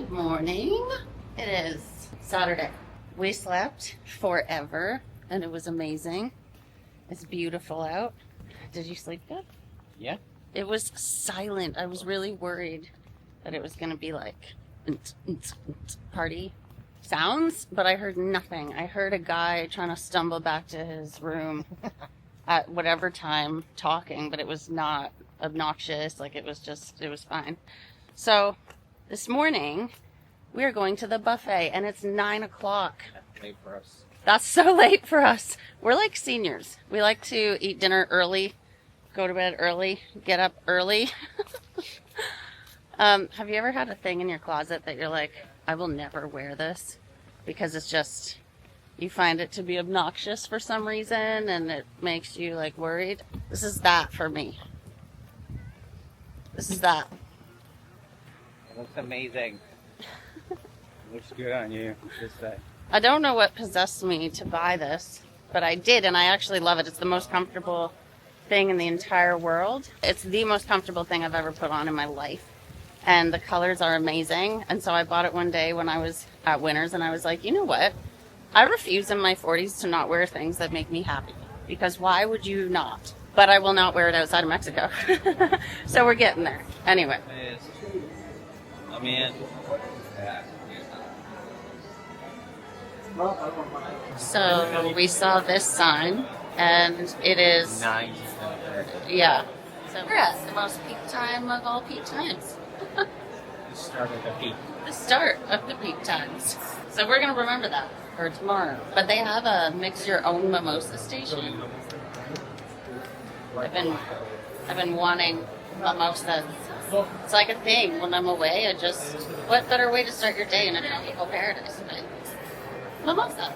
Good morning. It is Saturday. We slept forever and it was amazing. It's beautiful out. Did you sleep good? Yeah. It was silent. I was really worried that it was going to be like party sounds, but I heard nothing. I heard a guy trying to stumble back to his room at whatever time talking, but it was not obnoxious. Like it was fine. So this morning we are going to the buffet and it's 9 o'clock. That's late for us. That's so late for us. We're like seniors. We like to eat dinner early, go to bed early, get up early. Have you ever had a thing in your closet that you're like, I will never wear this because it's just, you find it to be obnoxious for some reason and it makes you like worried? This is that for me. This is that. It looks amazing. It looks good on you. Just say. I don't know what possessed me to buy this, but I did, and I actually love it. It's the most comfortable thing in the entire world. It's the most comfortable thing I've ever put on in my life, and the colors are amazing. And so I bought it one day when I was at Winners, and I was like, you know what? I refuse in my 40s to not wear things that make me happy, because why would you not? But I will not wear it outside of Mexico. So we're getting there. Anyway. I mean, so we saw this sign, and it is, nice. yeah. So we're at the most peak time of all peak times. The start of the peak. The start of the peak times. So we're going to remember that for tomorrow. But they have a mix your own mimosa station. I've been wanting mimosas. It's like a thing when I'm away. What better way to start your day in a tropical paradise than mimosa?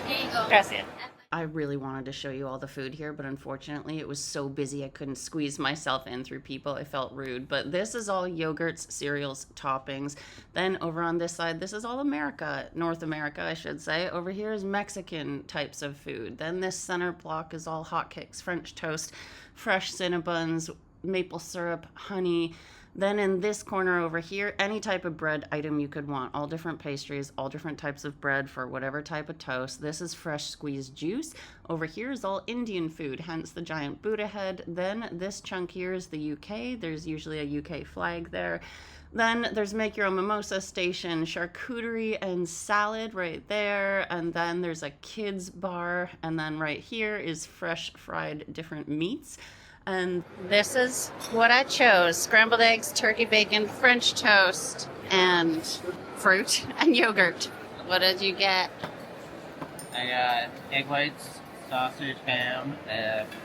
Here you go. Gracias. I really wanted to show you all the food here, but unfortunately it was so busy I couldn't squeeze myself in through people. I felt rude. But this is all yogurts, cereals, toppings. Then over on this side, this is all America, North America, I should say. Over here is Mexican types of food. Then this center block is all hotcakes, French toast, fresh Cinnabons, maple syrup, honey. Then in this corner over here, any type of bread item you could want. All different pastries, all different types of bread for whatever type of toast. This is fresh squeezed juice. Over here is all Indian food, hence the giant Buddha head. Then this chunk here is the UK. There's usually a UK flag there. Then there's make your own mimosa station, charcuterie and salad right there. And then there's a kids bar. And then right here is fresh fried different meats. And this is what I chose. Scrambled eggs, turkey bacon, French toast, and fruit and yogurt. What did you get? I got egg whites, sausage, ham,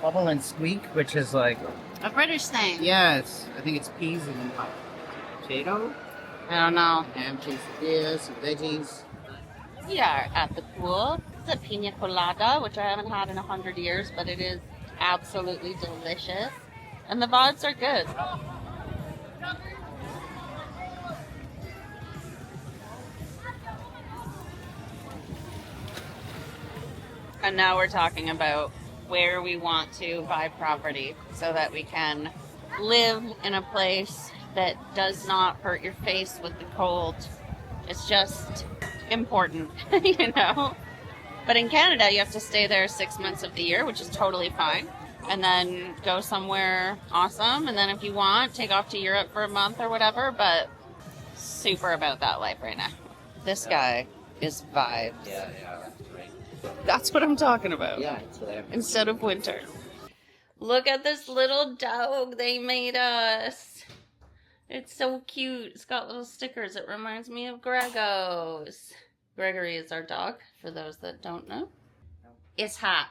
bubble and squeak, which is like... A British thing. Yes, I think it's peas and potato. I don't know. Ham, quesadillas, some veggies. We are at the pool. It's a pina colada, which I haven't had in 100 years, but it is absolutely delicious. And the vibes are good. And now we're talking about where we want to buy property so that we can live in a place that does not hurt your face with the cold. It's just important, you know? But in Canada, you have to stay there 6 months of the year, which is totally fine. And then go somewhere awesome. And then if you want, take off to Europe for a month or whatever. But super about that life right now. This guy is vibes. Yeah. That's what I'm talking about. Yeah, it's there. Instead of winter. Look at this little dog they made us. It's so cute. It's got little stickers. It reminds me of Grego's. Gregory is our dog, for those that don't know. It's hot.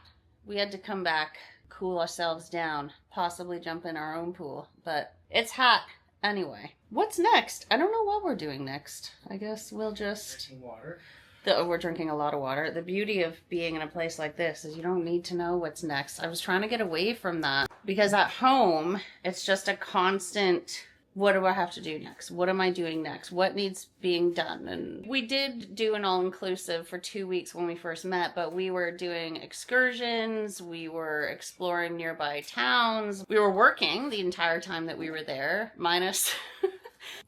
We had to come back, cool ourselves down, possibly jump in our own pool, but it's hot. Anyway, what's next? I don't know what we're doing next. I guess we'll just... Water. We're drinking a lot of water. The beauty of being in a place like this is you don't need to know what's next. I was trying to get away from that because at home, it's just a constant what do I have to do next? What am I doing next? What needs being done? And we did do an all-inclusive for 2 weeks when we first met, but we were doing excursions, we were exploring nearby towns, we were working the entire time that we were there, minus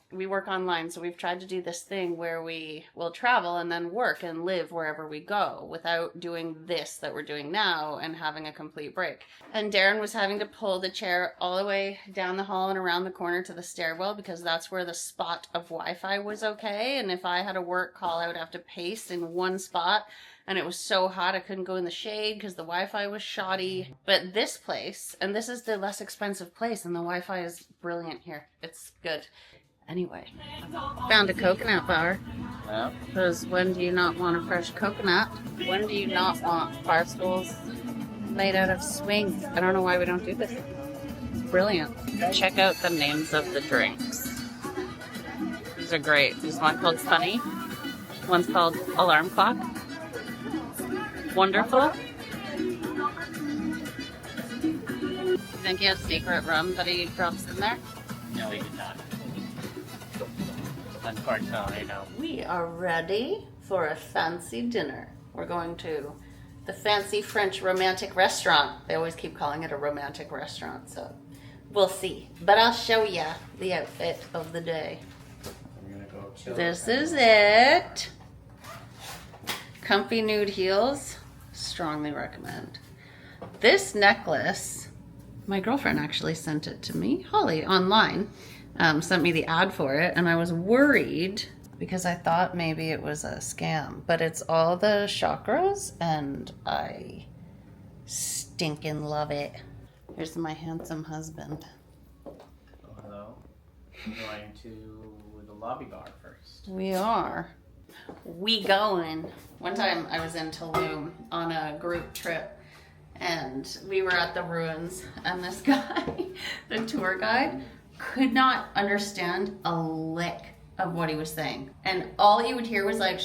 we work online, so we've tried to do this thing where we will travel and then work and live wherever we go without doing this that we're doing now and having a complete break. And Darren was having to pull the chair all the way down the hall and around the corner to the stairwell because that's where the spot of Wi-Fi was okay. And if I had a work call, I would have to paste in one spot. And it was so hot I couldn't go in the shade because the Wi-Fi was shoddy. But this place, and this is the less expensive place, and the Wi-Fi is brilliant here. It's good. Anyway, found a coconut bar. Yeah. Because when do you not want a fresh coconut? When do you not want bar stools made out of swing? I don't know why we don't do this. It's brilliant. Check out the names of the drinks. These are great. There's one called Funny. One's called Alarm Clock. Wonderful. You think he has secret rum that he drops in there? No, he did not. Unfortunately, no. We are ready for a fancy dinner. We're going to the fancy French romantic restaurant. They always keep calling it a romantic restaurant, so we'll see. But I'll show you the outfit of the day. We're gonna go chill. This is it. Comfy nude heels. Strongly recommend. This necklace, my girlfriend actually sent it to me. Holly, online. Sent me the ad for it, and I was worried because I thought maybe it was a scam, but it's all the chakras, and I stinking love it. Here's my handsome husband. Oh, hello. We're going to the lobby bar first. We are. We going. One time I was in Tulum on a group trip, and we were at the ruins, and this guy, the tour guide, could not understand a lick of what he was saying. And all you would hear was like,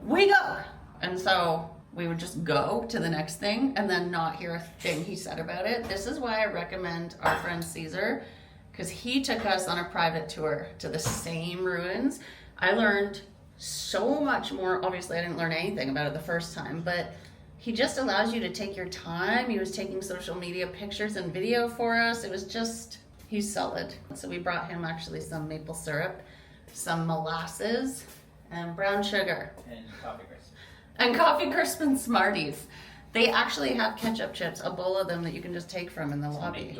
we go. And so we would just go to the next thing and then not hear a thing he said about it. This is why I recommend our friend Caesar, because he took us on a private tour to the same ruins. I learned so much more. Obviously, I didn't learn anything about it the first time, but he just allows you to take your time. He was taking social media pictures and video for us. It was just, he's solid. So we brought him actually some maple syrup, some molasses, and brown sugar. And coffee crisp. And coffee crisp and Smarties. They actually have ketchup chips, a bowl of them that you can just take from in the lobby.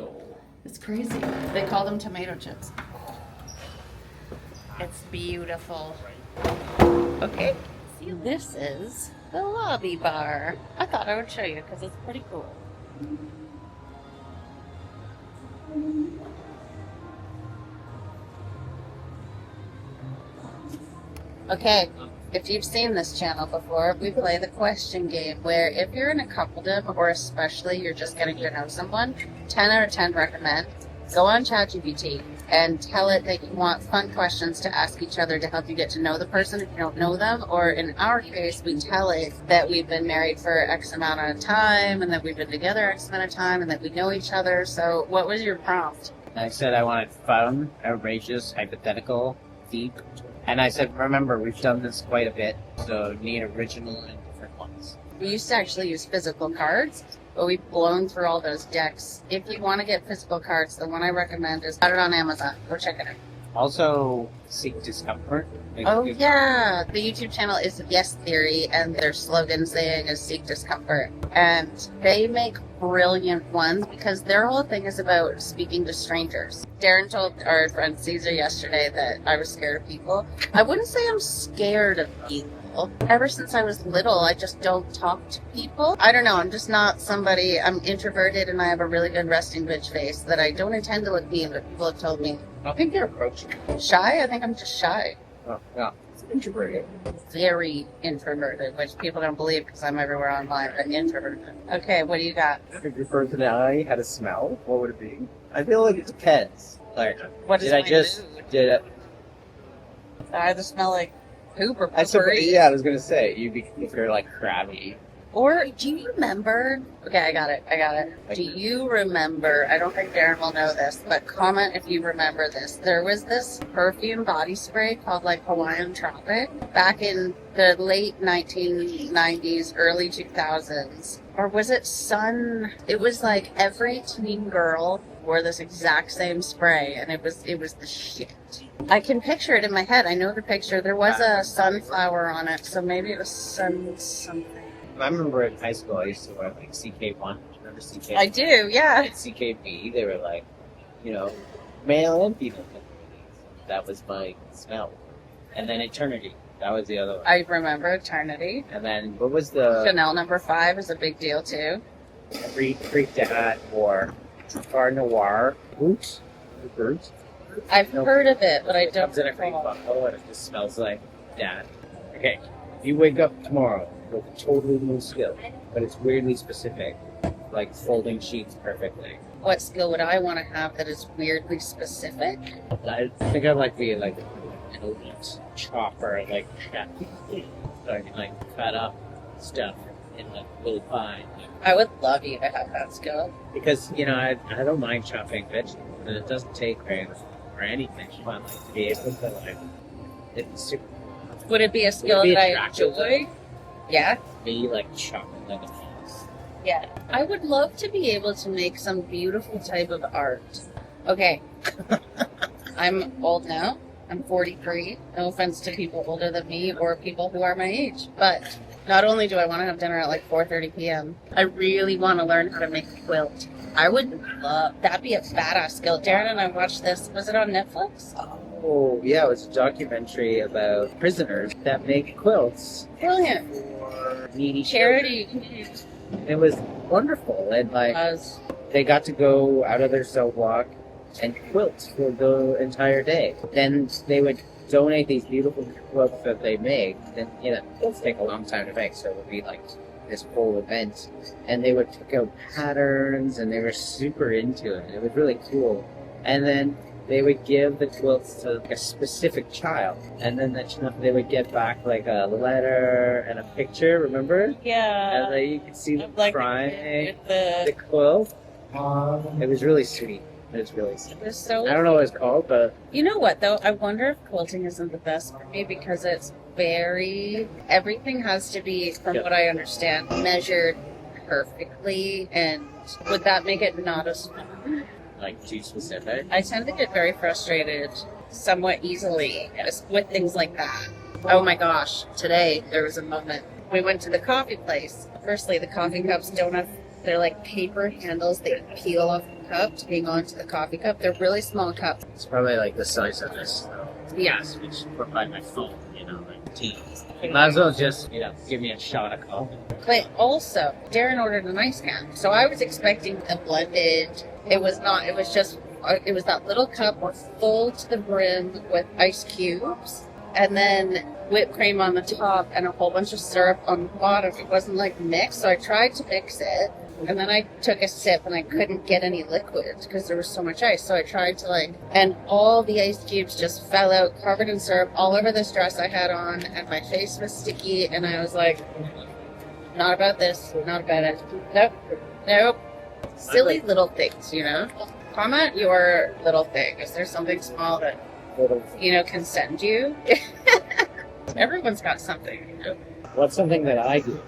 It's crazy. They call them tomato chips. It's beautiful. Okay, this is the lobby bar. I thought I would show you because it's pretty cool. Okay, if you've seen this channel before, we play the question game where if you're in a coupledom or especially you're just getting to know someone, 10 out of 10 recommend go on ChatGPT and tell it that you want fun questions to ask each other to help you get to know the person if you don't know them. Or in our case, we tell it that we've been married for X amount of time and that we've been together X amount of time and that we know each other. So what was your prompt? I said I wanted fun, outrageous, hypothetical, deep. And I said, remember, we've done this quite a bit, so need original and different ones. We used to actually use physical cards, but we've blown through all those decks. If you want to get physical cards, the one I recommend is got it on Amazon. Go check it out. Also, seek discomfort. Oh yeah, the YouTube channel is Yes Theory, and their slogan saying is Seek Discomfort. And they make brilliant ones because their whole thing is about speaking to strangers. Darren told our friend Caesar yesterday that I was scared of people. I wouldn't say I'm scared of people. Ever since I was little, I just don't talk to people. I don't know, I'm just not somebody, I'm introverted and I have a really good resting bitch face that I don't intend to look mean, but people have told me. I think you're approaching. Shy? I think I'm just shy. Oh, yeah. It's introverted. Very introverted, which people don't believe because I'm everywhere online, but introverted. Okay, what do you got? If your personality had a smell, what would it be? I feel like it depends. Like, What is did I my just mood? did it? I either smell like poop or I potpourri. yeah, I was gonna say if you're like crabby, Or do you remember? Okay, I got it. Do you remember? I don't think Darren will know this, but comment if you remember this. There was this perfume body spray called like Hawaiian Tropic back in the late 1990s, early 2000s. Or was it Sun? It was like every teen girl wore this exact same spray, and it was the shit. I can picture it in my head. I know the picture. There was a sunflower on it, so maybe it was sun something. I remember in high school I used to wear like CK1. Remember CK1? I do, yeah. And CKB, they were like, you know, male and female. That was my smell. And then Eternity. That was the other one. I remember Eternity. And then what was the Chanel number 5 is a big deal too. Every Creek Dad or Far Noir boots? I've heard of it, but I It don't comes in a great recall. bottle and it just smells like dad. Okay, if you wake up tomorrow with a totally new skill, but it's weirdly specific, like folding sheets perfectly. What skill would I want to have that is weirdly specific? I think I'd like to be like an elite chopper, like chef. So I can like cut up stuff in like really fine. I would love you to have that skill. Because, you know, I don't mind chopping vegetables, and it doesn't take very long or anything. I like to be able to like, it's super Would it be a skill be that I attractive. enjoy? Yeah. be like chopping like a mouse. Yeah. I would love to be able to make some beautiful type of art. Okay. I'm old now. I'm 43. No offense to people older than me or people who are my age. But not only do I want to have dinner at like 4:30 p.m., I really want to learn how to make a quilt. I would love... That'd be a badass skill. Darren and I watched this. Was it on Netflix? Oh, yeah, it was a documentary about prisoners that make quilts Brilliant. for needy Charity. children. It was wonderful, and like Was... they got to go out of their cell block and quilt for the entire day. Then they would donate these beautiful quilts that they make. Then, you know, quilts take a long time to make, so it would be like this whole event. And they would pick out patterns, and they were super into it. It was really cool. And then they would give the quilts to like a specific child, and then they would get back like a letter and a picture. Remember? Yeah. And then you could see them Like crying the the quilt. It was really sweet. It was really sweet. It was so... I don't know what it's called, but You know what, though? I wonder if quilting isn't the best for me because it's very... Everything has to be, from Yeah. what I understand, measured perfectly. And would that make it not as fun? like too specific. I tend to get very frustrated somewhat easily with things like that. Oh my gosh, today there was a moment. We went to the coffee place. Firstly, the coffee cups don't have... They're like paper handles that you peel off the cup to hang on to the coffee cup. They're really small cups. It's probably like the size of this. Yeah. Which put by my phone, you know, like teens. You might as well just, you know, give me a shot of coffee. But also, Darren ordered an ice can. So I was expecting a blended. It was not. It was just, it was that little cup full to the brim with ice cubes. And then whipped cream on the top and a whole bunch of syrup on the bottom. It wasn't like mixed. So I tried to mix it. And then I took a sip and I couldn't get any liquid because there was so much ice. So I tried to and all the ice cubes just fell out, covered in syrup, all over this dress I had on, and my face was sticky, and I was like, not about this, not about it. Nope. Silly little things, you know? Comment your little thing. Is there something small that, can send you? Everyone's got something, you know? What's something that I do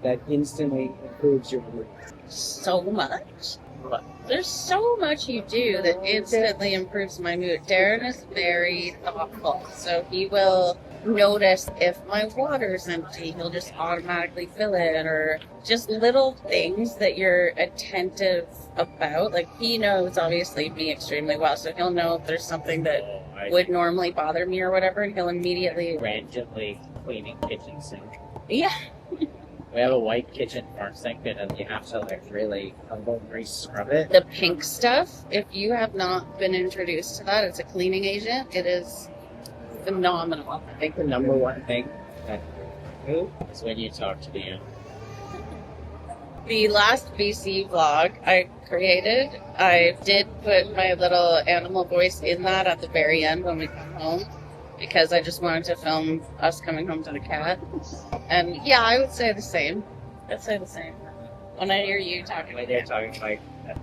that instantly improves your mood? So much. What? There's so much you do that instantly improves my mood. Darren is very thoughtful, so he will notice if my water's empty. He'll just automatically fill it, or just little things that you're attentive about. Like, he knows, obviously, me extremely well, so he'll know if there's something that would normally bother me or whatever, and he'll immediately... randomly cleaning kitchen sink. Yeah. We have a white kitchen bar sink, and you have to really scrub it. The pink stuff, if you have not been introduced to that, it's a cleaning agent. It is phenomenal. I think the number one thing that you do is when you talk to the animal. The last VC vlog I created, I did put my little animal voice in that at the very end when we come home, because I just wanted to film us coming home to the cat. And yeah, I would say the same. I'd say the same. When I hear you talking When you're talking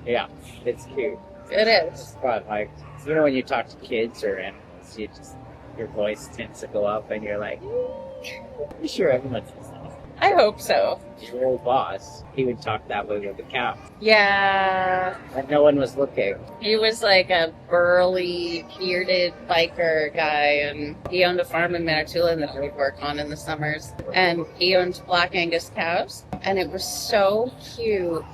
yeah, it's cute. it is. It's fun. When you talk to kids or animals, your voice tends to go up, and you're like, I'm sure everyone does that. I hope so. Your old boss, he would talk that way with the cow, Yeah. and no one was looking. He was like a burly, bearded biker guy, and he owned a farm in Manitoulin that I would work on in the summers. And he owned Black Angus cows, and it was so cute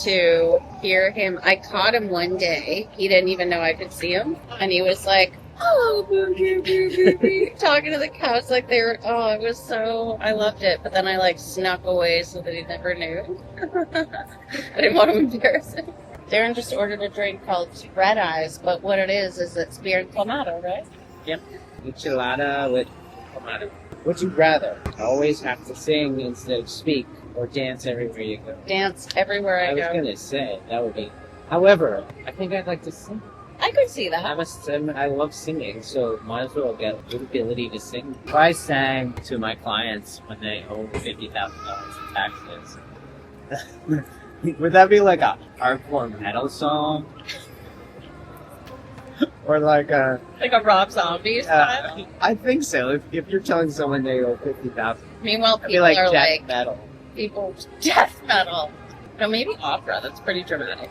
to hear him. I caught him one day. He didn't even know I could see him, and he was like, oh, boo, boo, boo, boo, boo, talking to the cows like they were, it was so, I loved it. But then I snuck away so that he never knew. I didn't want to embarrass him. Darren just ordered a drink called Red Eyes, but what it is it's beer and clamato, right? Yep. Enchilada with tomato. Would you rather always have to sing instead of speak, or dance everywhere you go? Dance everywhere I was go. gonna say that would be. However, I think I'd like to sing. I could see that. I love singing, so might as well get the ability to sing. If I sang to my clients when they owe $50,000 in taxes, would that be like a hardcore metal song? Or like a Rob Zombie style? I think so. If you're telling someone they owe $50,000, Meanwhile, people like are death metal. Death metal. No, maybe opera. That's pretty dramatic.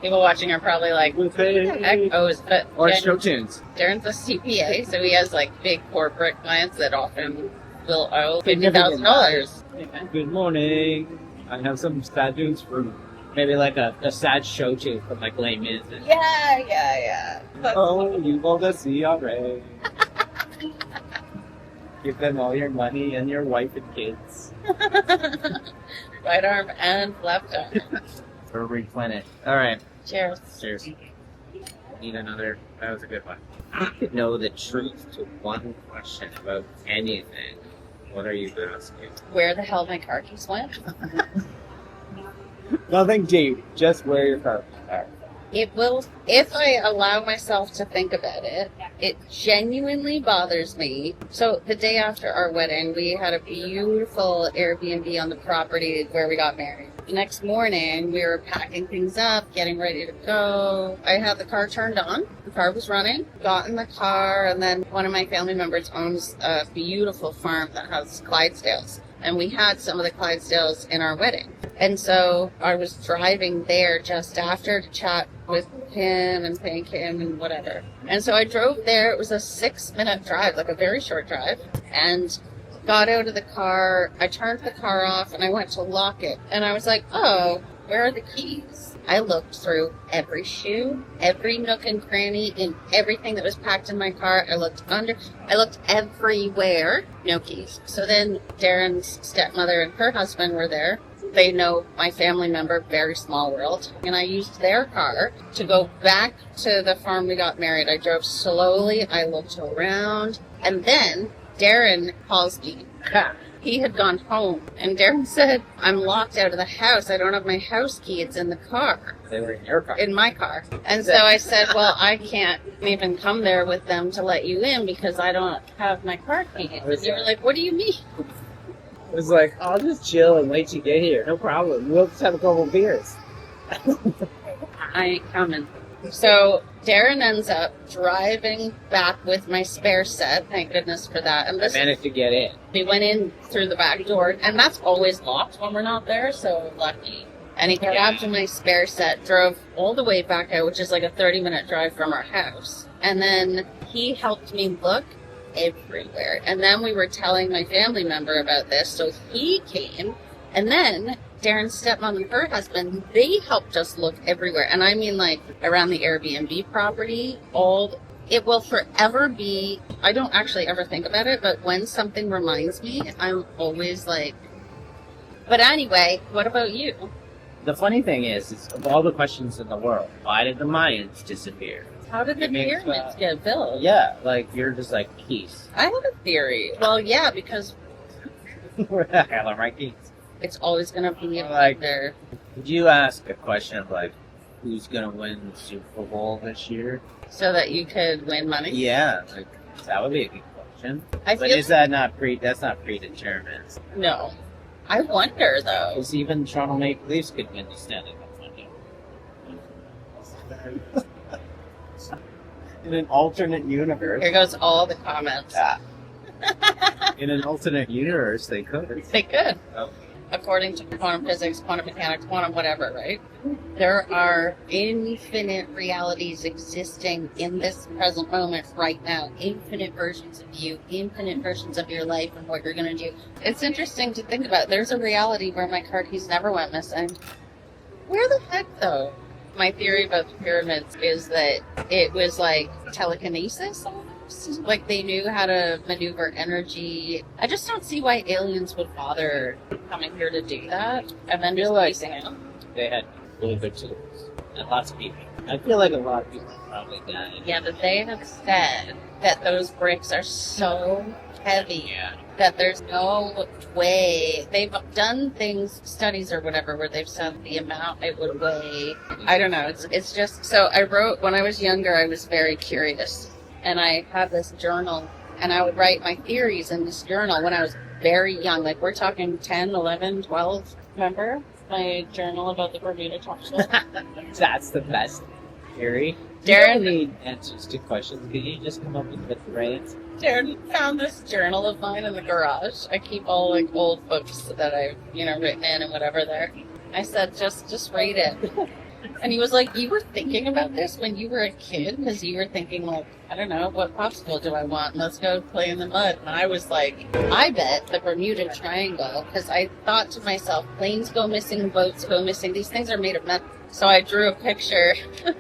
People watching are probably like, what the heck? But Or show tunes. Darren's a CPA, so he has big corporate clients that often will owe $50,000. Good morning. I have some sad news for maybe like a sad show tune from Les Mis. Yeah. Oh, you owe the CRA. Give them all your money and your wife and kids. Right arm and left arm. Or replenish. All right. Cheers. Cheers. Need another. That was a good one. I could know the truth to one question about anything. What are you asking? Where the hell my car keys went? Nothing deep. Just where your car are. It will, if I allow myself to think about it, it genuinely bothers me. So the day after our wedding, we had a beautiful Airbnb on the property where we got married. The next morning, we were packing things up, getting ready to go. I had the car turned on. The car was running. Got in the car, and then one of my family members owns a beautiful farm that has Clydesdales. And we had some of the Clydesdales in our wedding. And so I was driving there just after to chat with him and thank him and whatever. And so I drove there. It was a 6-minute drive, a very short drive. And got out of the car. I turned the car off and I went to lock it. And I was like, oh, where are the keys? I looked through every shoe, every nook and cranny in everything that was packed in my car. I looked everywhere. No keys. So then Darren's stepmother and her husband were there. They know my family member, very small world. And I used their car to go back to the farm we got married. I drove slowly. I looked around. And then Darren calls me. He had gone home. And Darren said, I'm locked out of the house. I don't have my house key. It's in the car. They were in your car. In my car. And so I said, well, I can't even come there with them to let you in because I don't have my car key. And you were like, what do you mean? It was like, I'll just chill and wait till you get here. No problem. We'll just have a couple of beers. I ain't coming. So Darren ends up driving back with my spare set. Thank goodness for that. And I managed to get in. We went in through the back door, and that's always locked when we're not there, so lucky. And he grabbed my spare set, drove all the way back out, which is like a 30-minute drive from our house. And then he helped me look everywhere. And then we were telling my family member about this, so he came. And then Darren's stepmom and her husband, they helped us look everywhere. And I mean around the Airbnb property, it will forever be, I don't actually ever think about it, but when something reminds me, I'm always like, but anyway, what about you? The funny thing is of all the questions in the world, why did the Mayans disappear? How did the pyramids get built? Yeah, you're just peace. I have a theory. Well, yeah, because where the hell are my keys? It's always going to be there. Would you ask a question of who's going to win the Super Bowl this year? So that you could win money? Yeah, that would be a good question. But is that not that's not predetermined? No. I wonder, though. Because even Toronto Maple Leafs could win the Stanley Cup one day. In an alternate universe. Here goes all the comments. Yeah. In an alternate universe, they could. They could. Oh. According to quantum physics, quantum mechanics, quantum whatever, right? There are infinite realities existing in this present moment right now. Infinite versions of you, infinite versions of your life and what you're going to do. It's interesting to think about. There's a reality where my car keys never went missing. Where the heck, though? My theory about the pyramids is that it was like telekinesis almost. Like they knew how to maneuver energy. I just don't see why aliens would bother coming here to do that and then just releasing it. They had really good tools. And lots of people. I feel like a lot of people probably died. Yeah, but they have said that those bricks are so heavy that there's no way. They've done studies or whatever, where they've said the amount it would weigh. I don't know. It's just, so I wrote, when I was younger, I was very curious. And I had this journal, and I would write my theories in this journal when I was very young. Like, we're talking 10, 11, 12. Remember my journal about the Bermuda Triangle? That's the best theory. Darren, you don't need answers to questions. Can you just come up with the brains? Darren found this journal of mine in the garage. I keep all, like, old books that I've, written in and whatever there. I said, just read it. And he was like, you were thinking about this when you were a kid? Because you were thinking, like, I don't know, what popsicle do I want? Let's go play in the mud. And I was like, I bet the Bermuda Triangle, because I thought to myself, planes go missing, boats go missing. These things are made of metal. So I drew a picture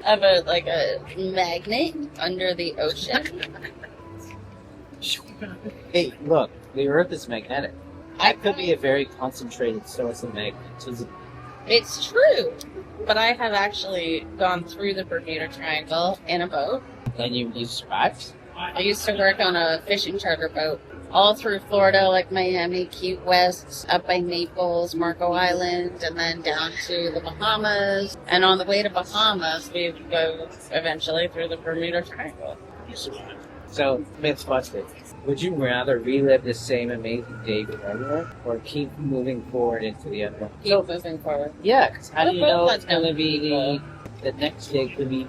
of a magnet under the ocean. Hey, look, the Earth is magnetic. That could be a very concentrated source of magnetism. It's true. But I have actually gone through the Bermuda Triangle in a boat. And you survived? I used to work on a fishing charter boat all through Florida, like Miami, Key West, up by Naples, Marco Island, and then down to the Bahamas. And on the way to Bahamas, we would go eventually through the Bermuda Triangle. You survived. So, myths busted. Would you rather relive the same amazing day forever, or keep moving forward into the unknown? Keep moving forward. Yeah, because how do you know Both it's going to be the next day could be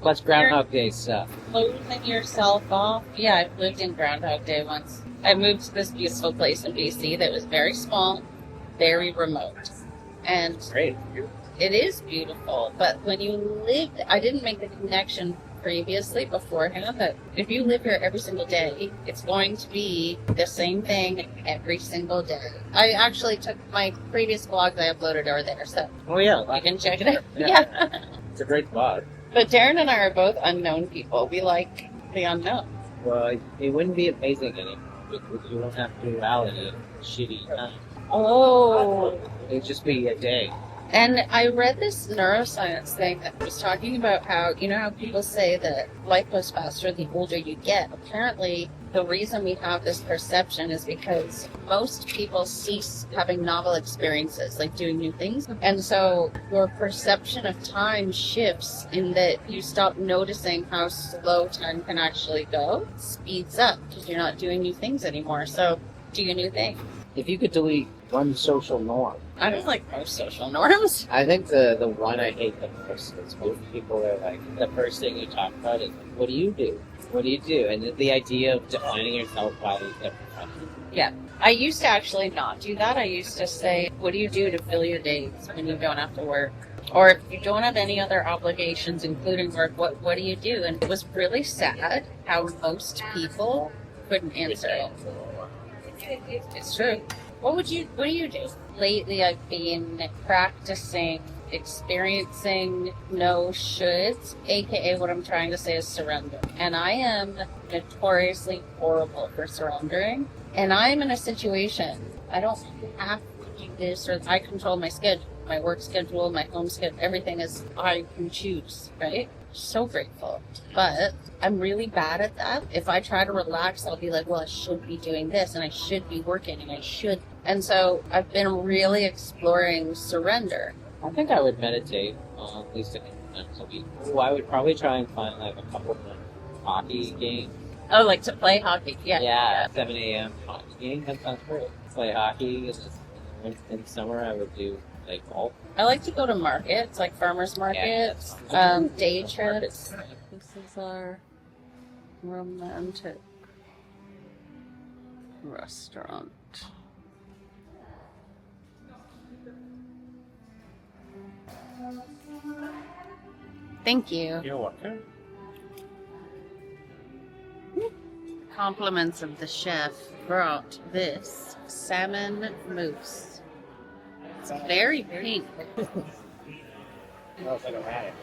plus Groundhog Day stuff? Closing yourself off. Yeah, I've lived in Groundhog Day once. I moved to this beautiful place in BC that was very small, very remote. And Great. it is beautiful, but when you live, I didn't make the connection previously beforehand that if you live here every single day, it's going to be the same thing every single day. I actually took my previous vlogs I uploaded are there, so Oh yeah, you can check it out. Yeah. Yeah. It's a great spot. But Darren and I are both unknown people. We like the unknown. Well, it wouldn't be amazing anymore because you don't have duality of shitty time. Oh. It'd just be a day. And I read this neuroscience thing that was talking about how, how people say that life goes faster the older you get. Apparently, the reason we have this perception is because most people cease having novel experiences, like doing new things. And so your perception of time shifts in that you stop noticing how slow time can actually go. It speeds up because you're not doing new things anymore. So do a new thing. If you could delete one social norm, I don't like most social norms. I think the one I hate the most is most people are like, the first thing you talk about is, like, what do you do? What do you do? And the idea of defining yourself by the profession. Yeah. I used to actually not do that. I used to say, what do you do to fill your days when you don't have to work? Or if you don't have any other obligations, including work, what do you do? And it was really sad how most people couldn't answer it. It's true. What do you do? Lately, I've been practicing experiencing no shoulds, aka what I'm trying to say is surrender. And I am notoriously horrible for surrendering. And I'm in a situation, I don't have to do this, or I control my schedule, my work schedule, my home schedule, everything is I can choose, right? So grateful. But I'm really bad at that. If I try to relax, I'll be like, well, I should be doing this, and I should be working, and I should. And so I've been really exploring surrender. I think I would meditate at least a couple times a week. Oh, I would probably try and find like a couple of hockey games. Oh, like to play hockey. Yeah. Yeah, 7 a.m. hockey game. That sounds great. play hockey. In summer, I would do like golf. I like to go to markets, like farmers markets, day trips. This is our romantic restaurant. Thank you. You're welcome. Compliments of the chef brought this salmon mousse. It's very pink. Smells like a radish.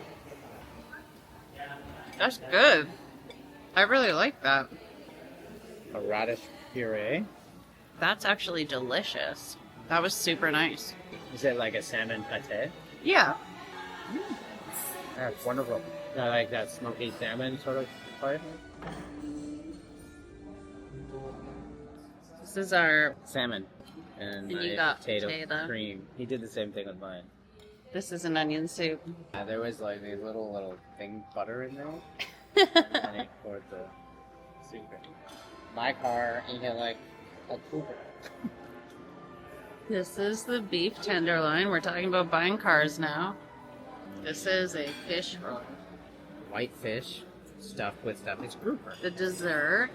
That's good. I really like that. A radish puree. That's actually delicious. That was super nice. Is it like a salmon pate? Yeah. That's wonderful. I like that smoky salmon sort of part. This is our. Salmon. And you my got potato potato. cream. He did the same thing with mine. This is an onion soup. There was like these little thing butter in there. And he poured the soup in. My car, he had like a Cooper. This is the beef tenderloin. We're talking about buying cars now. This is a fish roll. White fish stuffed with stuff. It's grouper. The dessert.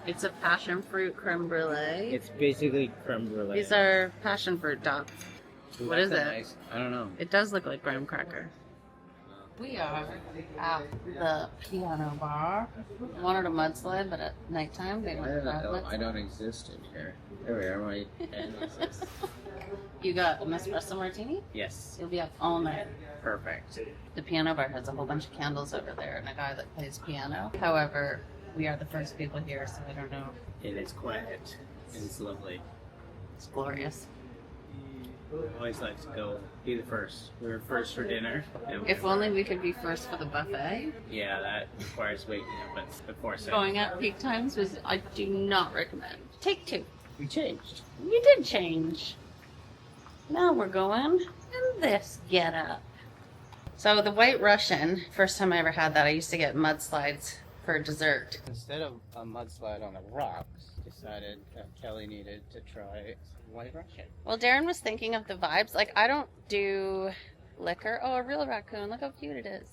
It's a passion fruit creme brulee. It's basically creme brulee. These are passion fruit dots. Ooh, What is that's it? Nice. I don't know. It does look like graham cracker. We are at the piano bar. Wanted a mudslide, but at nighttime they don't have I don't exist in here. There we are. My pen exists. You got an espresso martini? Yes. You'll be up all night. Perfect. The piano bar has a whole bunch of candles over there and a guy that plays piano. However, we are the first people here, so I don't know. It is quiet. It is lovely. It's glorious. I always like to go be the first. We were first for dinner. If only we could be first for the buffet. Yeah, that requires waking up at before 7. Going at peak times was, I do not recommend. Take 2. We changed. You did change. Now we're going in this getup. So the White Russian, first time I ever had that, I used to get mudslides for dessert. Instead of a mudslide on the rocks, decided that Kelly needed to try White Russian. Well, Darren was thinking of the vibes. Like, I don't do liquor. Oh, a real raccoon. Look how cute it is.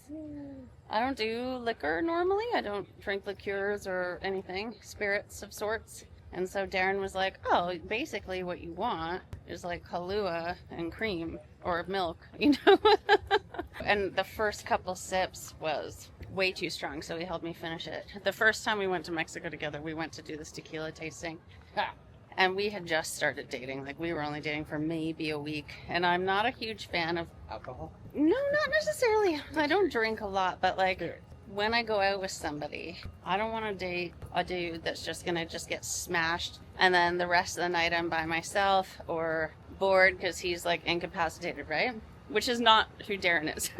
I don't do liquor normally. I don't drink liqueurs or anything, spirits of sorts. And so Darren was like, oh, basically what you want is like Kahlua and cream or milk, you know? And the first couple sips was way too strong, so he helped me finish it. The first time we went to Mexico together, we went to do this tequila tasting. And we had just started dating. Like, we were only dating for maybe a week. And I'm not a huge fan of Alcohol? No, not necessarily. I don't drink a lot, but like when I go out with somebody, I don't want to date a dude that's just gonna just get smashed and then the rest of the night I'm by myself or bored because he's like incapacitated, right? Which is not who Darren is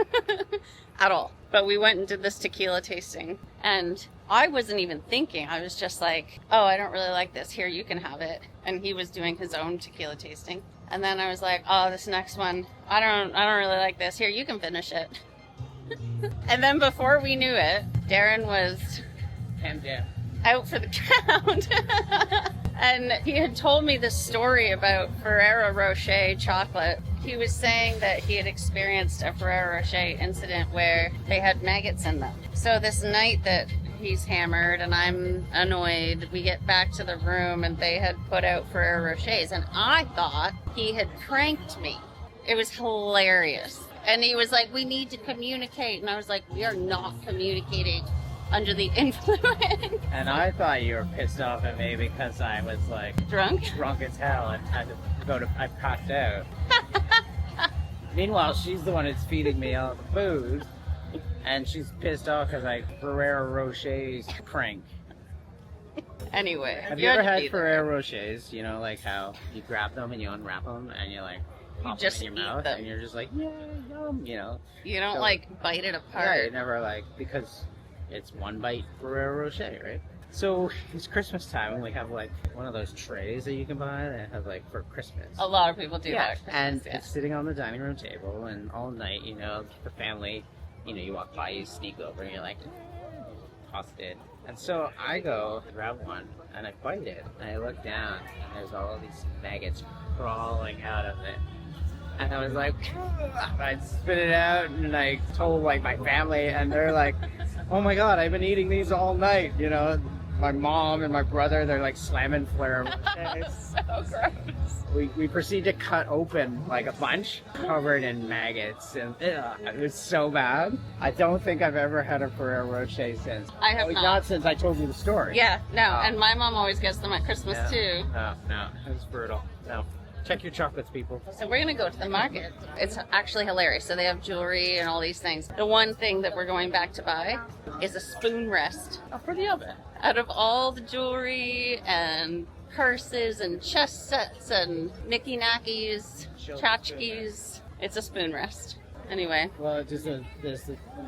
at all. But we went and did this tequila tasting and I wasn't even thinking. I was just like, oh, I don't really like this. Here, you can have it. And he was doing his own tequila tasting. And then I was like, oh, this next one, I don't really like this. Here, you can finish it. And then before we knew it, Darren was out for the count. And he had told me this story about Ferrero Rocher chocolate. He was saying that he had experienced a Ferrero Rocher incident where they had maggots in them. So this night that he's hammered and I'm annoyed, we get back to the room and they had put out Ferrero Rochers and I thought he had pranked me. It was hilarious. And he was like, we need to communicate. And I was like, we are not communicating under the influence. And I thought you were pissed off at me because I was like Drunk as hell and had to I passed out. Meanwhile, she's the one that's feeding me all the food. And she's pissed off because I Ferrero Rocher's prank. Anyway. Have you ever had Ferrero Rochers? You know, like how you grab them and you unwrap them and you like pop just them in your eat mouth them. and you're just like, yeah, yum, you know. You don't So- like bite it apart. Yeah, you never like, because it's one bite Ferrero Rocher, right? So it's Christmas time and we have like one of those trays that you can buy that have like for Christmas. A lot of people do that. at And Christmas, it's sitting on the dining room table and all night, you know, the family, you know, you walk by, you sneak over and you're like, toss it in. And so I go grab one and I bite it and I look down and there's all these maggots crawling out of it. And I was like, I spit it out and I told like my family and they're like, oh my God, I've been eating these all night, you know. My mom and my brother, they're like slamming for It's so gross. We proceed to cut open like a bunch covered in maggots and it was so bad. I don't think I've ever had a Ferrero Rocher since. I have not. Not since I told you the story. Yeah, no, and my mom always gets them at Christmas too. No, it was brutal. No. Check your chocolates, people. So we're gonna go to the market. It's actually hilarious. So they have jewelry and all these things. The one thing that we're going back to buy is a spoon rest for the oven. Out of all the jewelry and purses and chest sets and knicky-knackies, tchotchkes, it's a spoon rest. Anyway. Well, does the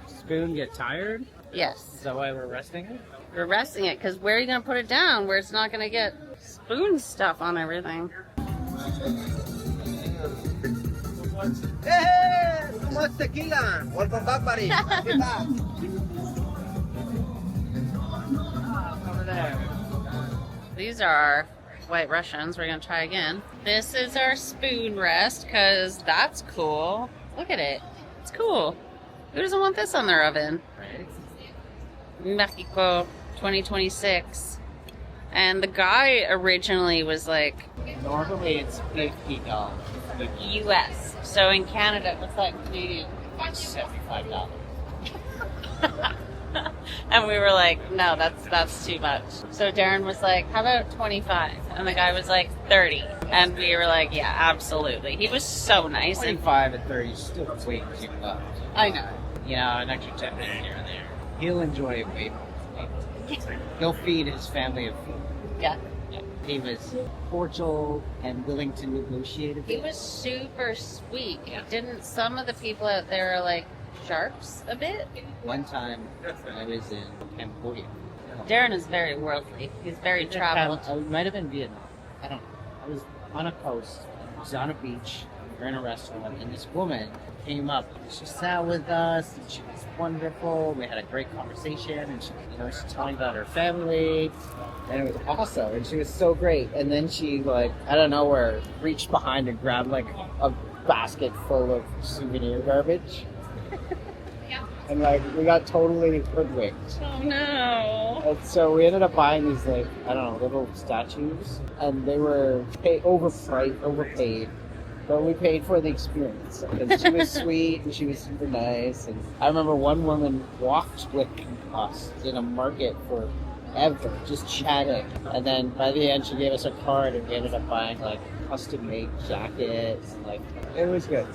spoon get tired? Yes. Is that why we're resting it? We're resting it because where are you gonna put it down where it's not gonna get spoon stuff on everything? Hey, too much tequila. Welcome back, buddy. Get back. Over there. These are our White Russians. We're gonna try again. This is our spoon rest because that's cool. Look at it. It's cool. Who doesn't want this on their oven? Right. Mexico 2026. And the guy originally was like Normally it's $50. US. So in Canada it was like Canadian. $75. And we were like, no, that's too much. So Darren was like, how about 25? And the guy was like 30. And we were like, yeah, absolutely. He was so nice. And 25 and 30 is still way too low. I know. You know, an extra 10 minutes here and there. He'll enjoy it way more. He'll feed his family of food. Yeah. He was cordial and willing to negotiate a He bit. was super sweet. Didn't some of the people out there are like sharps a bit? One time I was in Cambodia. Darren is very worldly. He's very traveled. It might have been Vietnam. I don't know. I was on a coast. I was on a beach. We were in a restaurant, and this woman came up. She sat with us, and she was wonderful. We had a great conversation, and she's telling about her family, and it was awesome. And she was so great. And then she, like, out of nowhere, reached behind and grabbed like a basket full of souvenir garbage. And like we got totally hoodwinked. Oh no. And so we ended up buying these like, I don't know, little statues. And they were overpaid. But we paid for the experience. Because she was sweet and she was super nice. And I remember one woman walked with us in a market forever, just chatting. And then by the end she gave us a card and we ended up buying like custom made jackets. Like it was good.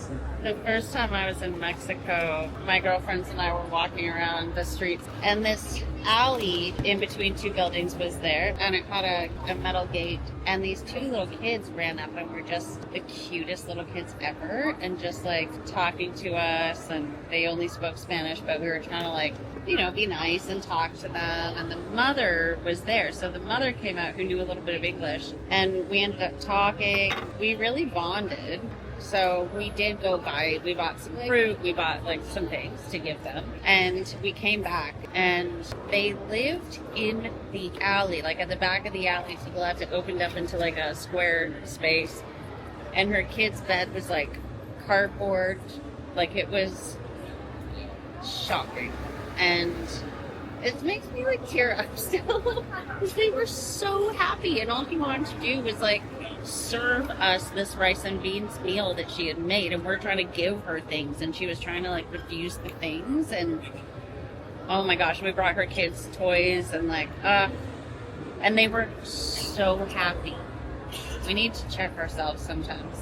The first time I was in Mexico, my girlfriends and I were walking around the streets, and this alley in between two buildings was there, and it had a metal gate, and these two little kids ran up and were just the cutest little kids ever, and just like talking to us, and they only spoke Spanish, but we were trying to like, you know, be nice and talk to them, and the mother was there, so the mother came out who knew a little bit of English, and we ended up talking. We really bonded. So we did go buy, we bought some fruit, we bought like some things to give them, and we came back and they lived in the alley, like at the back of the alley to the left. It opened up into like a square space, and her kid's bed was like cardboard, like it was shocking. And it makes me like tear up still because they were so happy, and all he wanted to do was like serve us this rice and beans meal that she had made, and we're trying to give her things, and she was trying to like refuse the things, and oh my gosh, we brought her kids toys and like and they were so happy. We need to check ourselves sometimes.